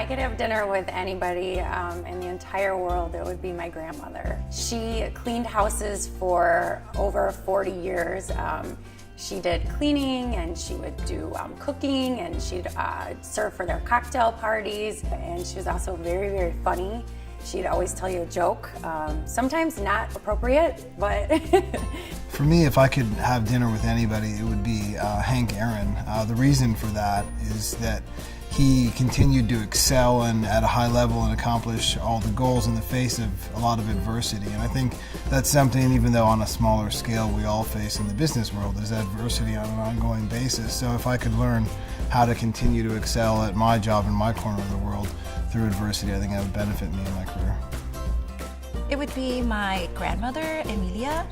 I could have dinner with anybody in the entire world, it would be my grandmother. She cleaned houses for over 40 years. She did cleaning, and she would do cooking, and she'd serve for their cocktail parties. And she was also very, very funny. She'd always tell you a joke, sometimes not appropriate, but... For me, if I could have dinner with anybody, it would be Hank Aaron. The reason for that is that he continued to excel and at a high level and accomplish all the goals in the face of a lot of adversity. And I think that's something, even though on a smaller scale we all face in the business world, is adversity on an ongoing basis. So if I could learn how to continue to excel at my job in my corner of the world through adversity, I think that would benefit me in my career. It would be my grandmother, Emilia.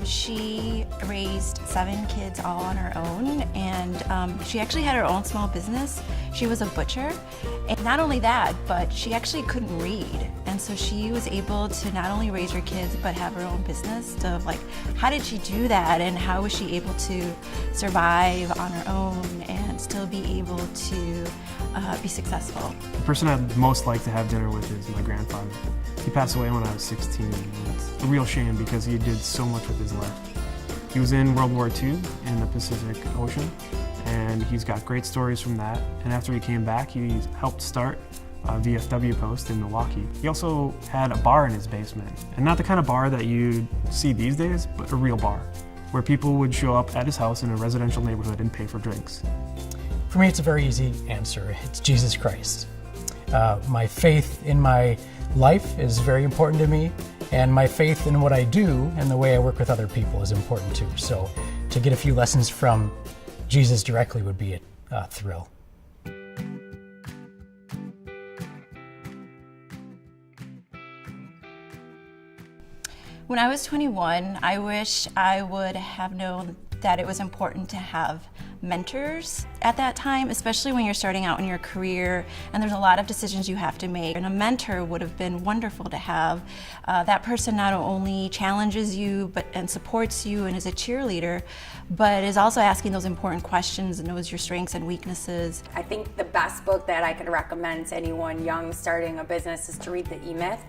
She raised 7 kids all on her own, and she actually had her own small business. She was a butcher, and not only that, but she actually couldn't read, and so she was able to not only raise her kids but have her own business. So, like, how did she do that, and how was she able to survive on her own and still be able to be successful? The person I'd most like to have dinner with is my grandfather. He passed away when I was 16, and it's a real shame because he did so much with his life. He was in World War II in the Pacific Ocean, and he's got great stories from that. And after he came back, he helped start a VFW post in Milwaukee. He also had a bar in his basement, and not the kind of bar that you see these days, but a real bar, where people would show up at his house in a residential neighborhood and pay for drinks. For me, it's a very easy answer. It's Jesus Christ. My faith in my life is very important to me, and my faith in what I do and the way I work with other people is important too. So to get a few lessons from Jesus directly would be a thrill. When I was 21, I wish I would have known that it was important to have mentors at that time, especially when you're starting out in your career and there's a lot of decisions you have to make. And a mentor would have been wonderful to have. That person not only challenges you and supports you and is a cheerleader, but is also asking those important questions and knows your strengths and weaknesses. I think the best book that I could recommend to anyone young starting a business is to read The E-Myth.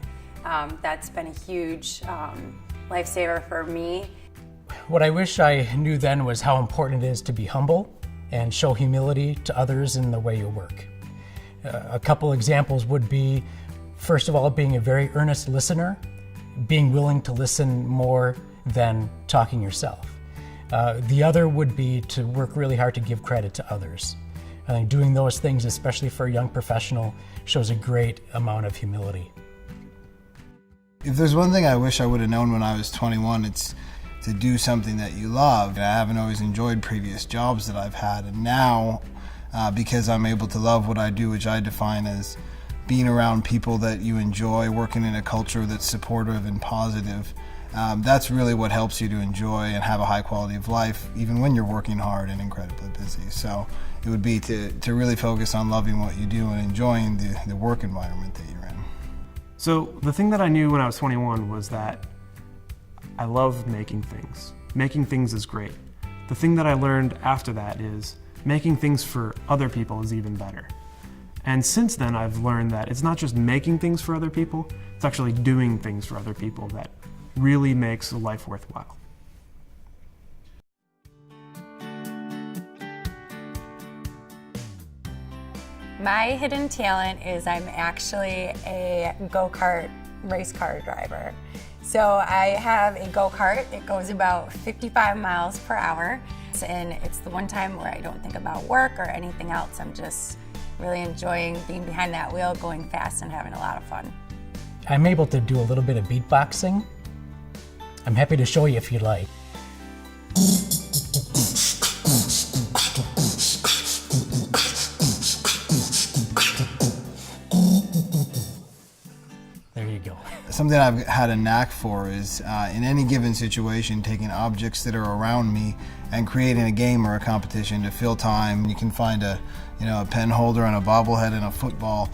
That's been a huge lifesaver for me. What I wish I knew then was how important it is to be humble and show humility to others in the way you work. A couple examples would be, first of all, being a very earnest listener, being willing to listen more than talking yourself. The other would be to work really hard to give credit to others. I think doing those things, especially for a young professional, shows a great amount of humility. If there's one thing I wish I would have known when I was 21, it's to do something that you love. I haven't always enjoyed previous jobs that I've had, and now, because I'm able to love what I do, which I define as being around people that you enjoy, working in a culture that's supportive and positive, that's really what helps you to enjoy and have a high quality of life, even when you're working hard and incredibly busy. So it would be to really focus on loving what you do and enjoying the work environment that you're in. So the thing that I knew when I was 21 was that I love making things. Making things is great. The thing that I learned after that is making things for other people is even better. And since then I've learned that it's not just making things for other people, it's actually doing things for other people that really makes life worthwhile. My hidden talent is I'm actually a go-kart race car driver. So I have a go-kart. It goes about 55 miles per hour. And it's the one time where I don't think about work or anything else. I'm just really enjoying being behind that wheel, going fast and having a lot of fun. I'm able to do a little bit of beatboxing. I'm happy to show you if you'd like. There you go. Something I've had a knack for is, in any given situation, taking objects that are around me and creating a game or a competition to fill time. You can find a pen holder and a bobblehead and a football,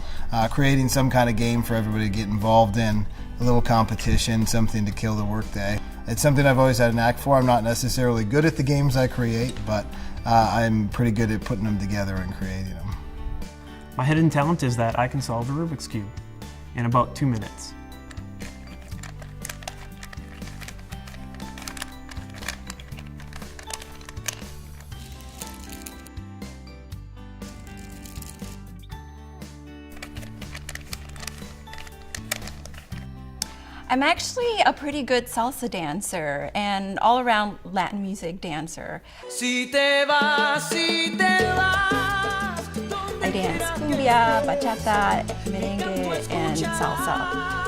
creating some kind of game for everybody to get involved in, a little competition, something to kill the workday. It's something I've always had a knack for. I'm not necessarily good at the games I create, but I'm pretty good at putting them together and creating them. My hidden talent is that I can solve a Rubik's Cube in about 2 minutes. I'm actually a pretty good salsa dancer and all-around Latin music dancer. I dance cumbia, bachata, merengue, and salsa.